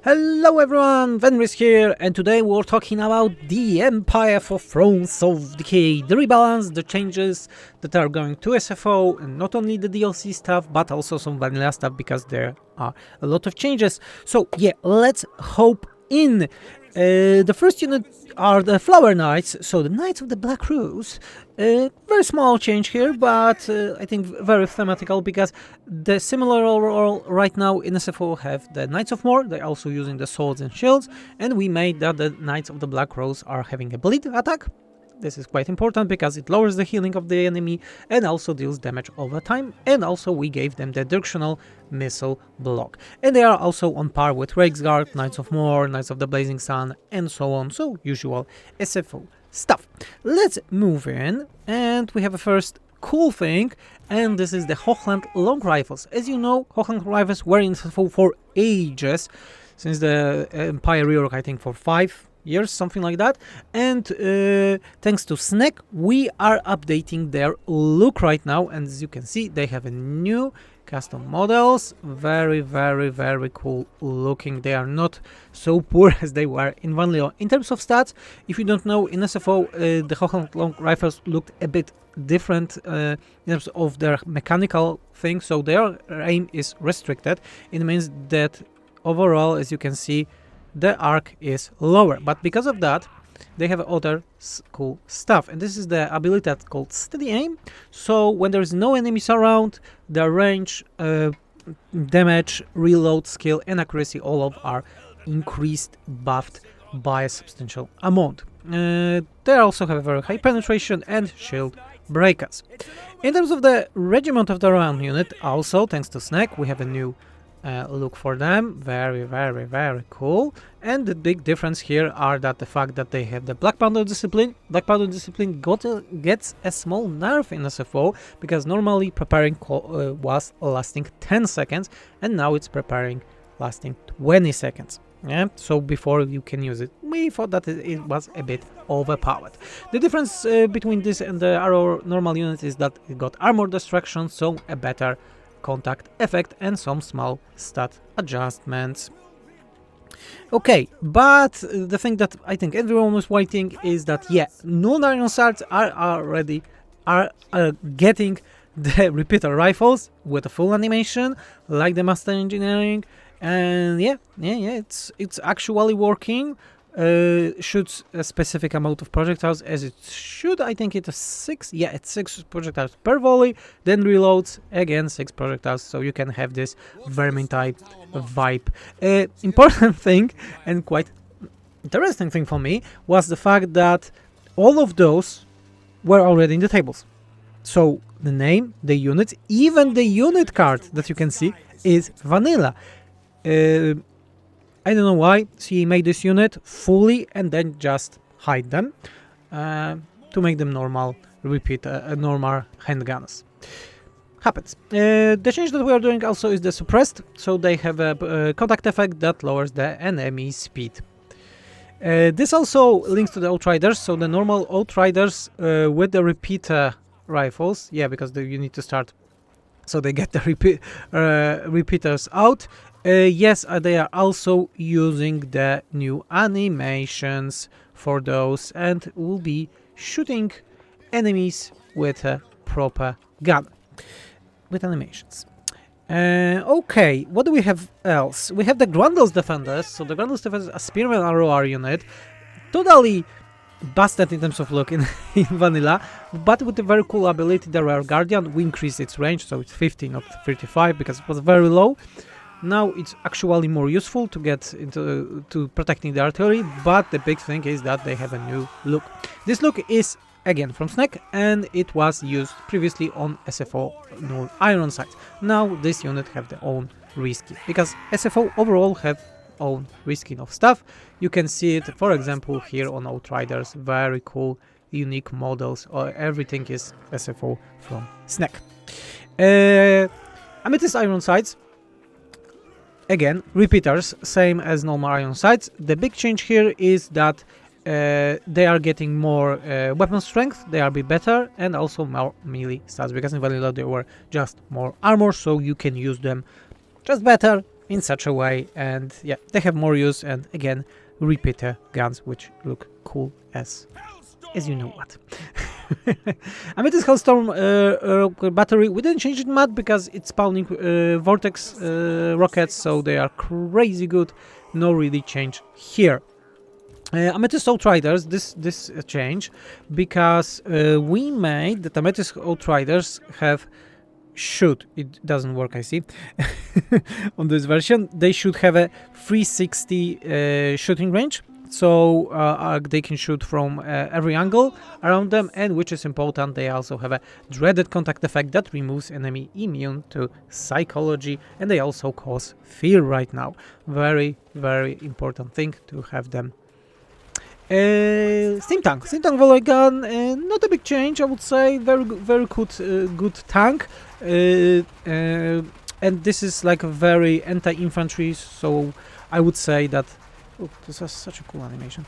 Hello everyone, Venris here, and today we're talking about the Empire for Thrones of Decay, the rebalance, the changes that are going to SFO, and not only the DLC stuff, but also some vanilla stuff, because there are a lot of changes. So yeah, let's hope in. The first unit are the Flower Knights, so the Knights of the Black Rose. Very small change here, but I think very thematical, because the similar overall right now in SFO have the Knights of War. They're also using the swords and shields, and we made that the Knights of the Black Rose are having a bleed attack. This is quite important because it lowers the healing of the enemy and also deals damage over time, and also we gave them the directional missile block. And they are also on par with Reiksguard, Knights of War, Knights of the Blazing Sun, and so on, so usual SFO stuff. Let's move in, and we have a first cool thing, and this is the Hochland Long Rifles. As you know, Hochland Rifles were in SFO for ages, since the Empire rework, I think for 5 years, something like that, and thanks to Snack we are updating their look right now, and as you can see they have a new custom models, very cool looking. They are not so poor as they were in Vanilla. In terms of stats, if you don't know, in SFO the Hochland Long Rifles looked a bit different in terms of their mechanical thing, so their aim is restricted. It means that overall, as you can see, the arc is lower, but because of that they have other cool stuff, and this is the ability that's called Steady Aim. So when there is no enemies around, their range, damage, reload, skill and accuracy all of are increased, buffed by a substantial amount. They also have a very high penetration and shield breakers. In terms of the regiment of the round unit, also thanks to Snack we have a new look for them. Very cool. And the big difference here are that the fact that they have the Black Powder Discipline. Black Powder Discipline gets a small nerf in SFO, because normally preparing was lasting 10 seconds and now it's preparing lasting 20 seconds. Yeah, so before you can use it, we thought that it was a bit overpowered. The difference between this and the our normal unit is that it got armor destruction, so a better contact effect and some small stat adjustments. Okay, but the thing that I think everyone was waiting is that, yeah, non-iron swords are getting the repeater rifles with a full animation, like the Master Engineering, and yeah, it's actually working. Shoots a specific amount of projectiles as it should. I think it's 6. Yeah, it's 6 projectiles per volley, then reloads again 6 projectiles, so you can have this Vermintide vibe. Important thing and quite interesting thing for me was the fact that all of those were already in the tables. So the name, the units, even the unit card that you can see is vanilla. I don't know why she made this unit fully and then just hide them to make them normal, normal handgunners. Happens. The change that we are doing also is the suppressed, so they have a contact effect that lowers the enemy speed. This also links to the Outriders, so the normal Outriders with the repeater rifles, yeah, because you need to start, so they get the repeaters out. Yes, they are also using the new animations for those and will be shooting enemies with a proper gun with animations. Okay, what do we have else? We have the Grundle's Defenders. So the Grundle's Defenders, a Spearman ROR unit, totally busted in terms of look in vanilla, but with a very cool ability, the Rare Guardian. We increased its range, so it's 50, not 35, because it was very low. Now it's actually more useful to get into protecting the artillery, but the big thing is that they have a new look. This look is again from Snack, and it was used previously on SFO non-iron sights. Now this unit have their own reskin, because SFO overall have own reskin of stuff. You can see it, for example, here on Outriders. Very cool, unique models. Everything is SFO from Snack. Amethyst iron sights. Again, repeaters, same as normal iron sights. The big change here is that they are getting more weapon strength, they are a bit better, and also more melee stats, because in vanilla they were just more armor, so you can use them just better in such a way, and yeah, they have more use, and again, repeater guns, which look cool as you know what. Amethyst Hellstorm battery, we didn't change it much because it's spawning vortex rockets, so they are crazy good. No really change here. Amethyst Outriders, this change, because we made that Amethyst Outriders have it doesn't work, I see. On this version, they should have a 360 shooting range, so they can shoot from every angle around them, and which is important, they also have a dreaded contact effect that removes enemy immune to psychology, and they also cause fear right now. Very, very important thing to have them. Steam tank volley gun, not a big change, I would say. Very good tank, and this is like a very anti-infantry, so I would say that. Oh, this is such a cool animation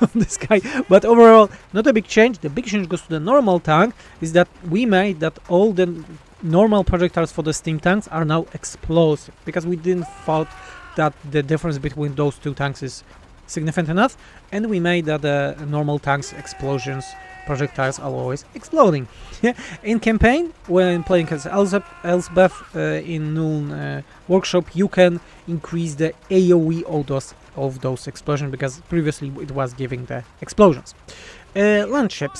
on this guy. But overall, not a big change. The big change goes to the normal tank, is that we made that all the normal projectiles for the steam tanks are now explosive, because we didn't thought that the difference between those two tanks is significant enough, and we made that the normal tanks explosions projectiles are always exploding. In campaign, when playing as Elsbeth in Noon Workshop, you can increase the AoE of those explosions, because previously it was giving the explosions. Landship.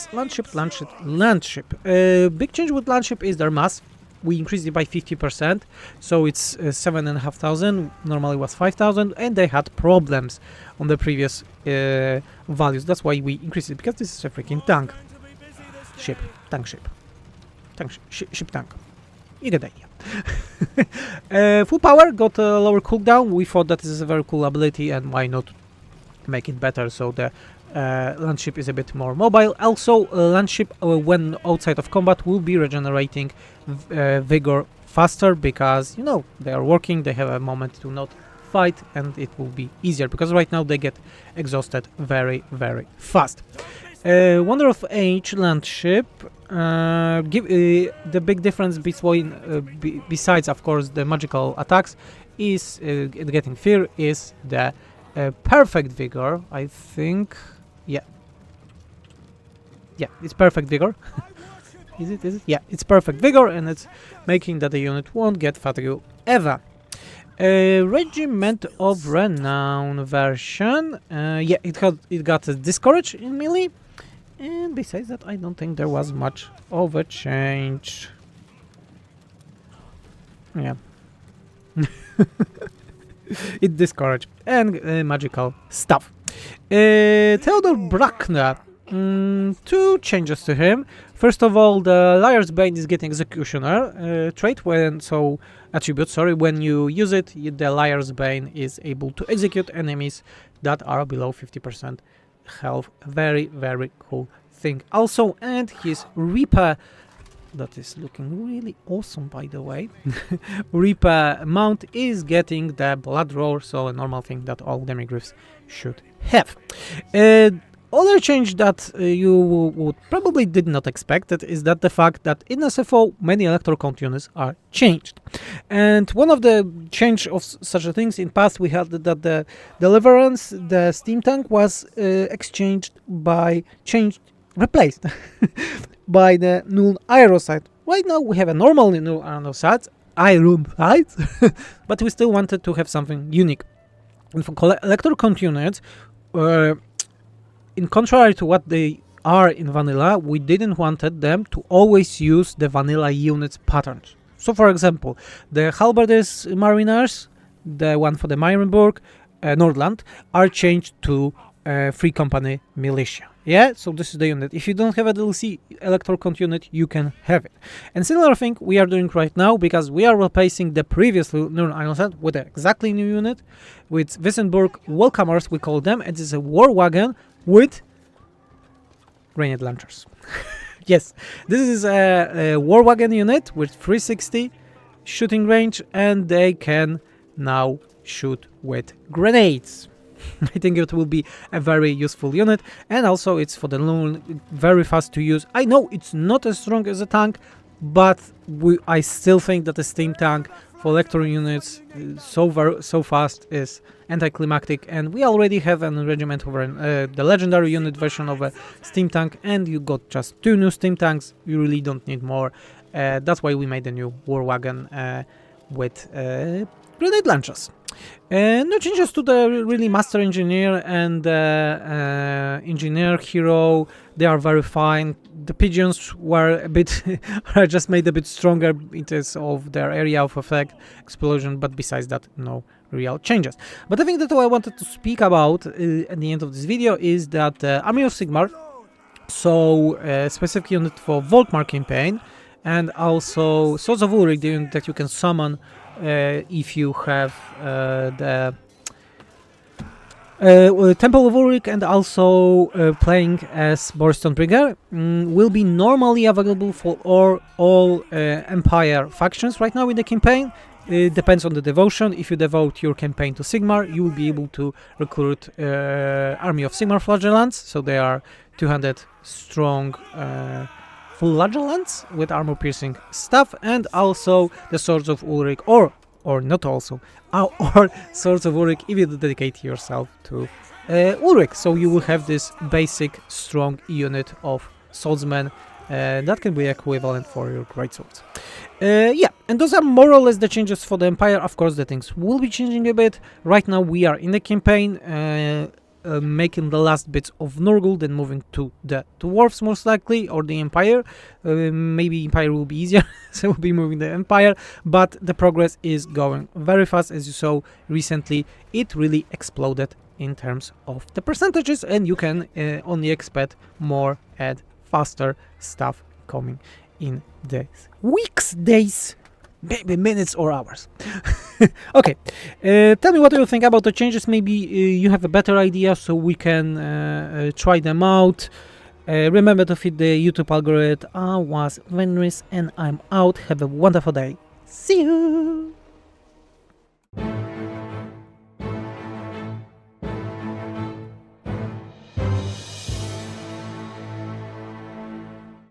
Big change with Landship is their mass. We increased it by 50%, so it's 7,500, normally was 5,000, and they had problems on the previous values. That's why we increased it, because this is a freaking tank. Ship. You get the idea. Full power got a lower cooldown. We thought that this is a very cool ability, and why not make it better, so the Landship is a bit more mobile. Also, Landship, when outside of combat, will be regenerating vigor faster, because, you know, they are working, they have a moment to not fight, and it will be easier, because right now they get exhausted very, very fast. Wonder of Age Landship, the big difference between, besides, of course, the magical attacks, is getting fear, is the perfect vigor, I think. Yeah, it's perfect vigor. Is it? Yeah, it's perfect vigor, and it's making that the unit won't get fatigue ever. Regiment of Renown version. Yeah, it got a discourage in melee, and besides that, I don't think there was much of a change. Yeah. It discouraged, and magical stuff. Theodore Brackner. Two changes to him. First of all, the Liar's Bane is getting Executioner trait, attribute, when you use it, the Liar's Bane is able to execute enemies that are below 50% health. Very, very cool thing. Also, and his Reaper, that is looking really awesome, by the way. Reaper mount is getting the Blood Roar, so a normal thing that all Demigryphs should have. Other change that you would probably did not expect it is that the fact that in SFO many electro count units are changed, and one of the change of such a things in past we had that the Deliverance, the steam tank, was replaced by the Null Iron Sight. Right now we have a normal Null Iron Sight, but we still wanted to have something unique. And for electro count units, in contrary to what they are in vanilla, we didn't wanted them to always use the vanilla units patterns. So, for example, the Halberdiers Mariners, the one for the Meirenburg, Nordland, are changed to Free Company Militia. Yeah, so this is the unit. If you don't have a DLC Electro Count unit, you can have it. And similar thing we are doing right now, because we are replacing the previous Neuron Iron Set with an exactly new unit, with Wissenburg Welcomers, we call them. It is a war wagon with grenade launchers. Yes, this is a war wagon unit with 360 shooting range, and they can now shoot with grenades. I think it will be a very useful unit, and also it's for the Loon, very fast to use. I know it's not as strong as a tank, but I still think that the steam tank for electro units so fast is anticlimactic, and we already have a regiment over the legendary unit version of a steam tank, and you got just 2 new steam tanks. You really don't need more. That's why we made a new war wagon with grenade launchers. No changes to the really master engineer and engineer hero. They are very fine. The pigeons were a bit are just made a bit stronger in terms of their area of effect explosion, but besides that, no real changes. But I think that what I wanted to speak about at the end of this video is that Army of Sigmar, so a specific unit for Volkmar campaign, and also Swords of Ulrich, the unit that you can summon if you have the Temple of Ulrich, and also playing as Boris Stonebreaker, will be normally available for all Empire factions right now in the campaign. It depends on the devotion. If you devote your campaign to Sigmar, you will be able to recruit Army of Sigmar Flagellants, so they are 200 strong flagellants with armor-piercing stuff, and also the Swords of Ulrich, or not also, or Swords of Ulrich if you dedicate yourself to Ulrich. So you will have this basic strong unit of swordsmen that can be equivalent for your greatswords. Yeah, and those are more or less the changes for the Empire. Of course, the things will be changing a bit. Right now we are in the campaign, making the last bits of Nurgle, then moving to the dwarves most likely, or the Empire. Maybe Empire will be easier, so we'll be moving the Empire, but the progress is going very fast. As you saw recently, it really exploded in terms of the percentages, and you can only expect more and faster stuff coming in the weeks, days, maybe minutes or hours. Okay, tell me what you think about the changes. Maybe you have a better idea, so we can try them out. Remember to feed the YouTube algorithm. I was Venris, and I'm out. Have a wonderful day. See you!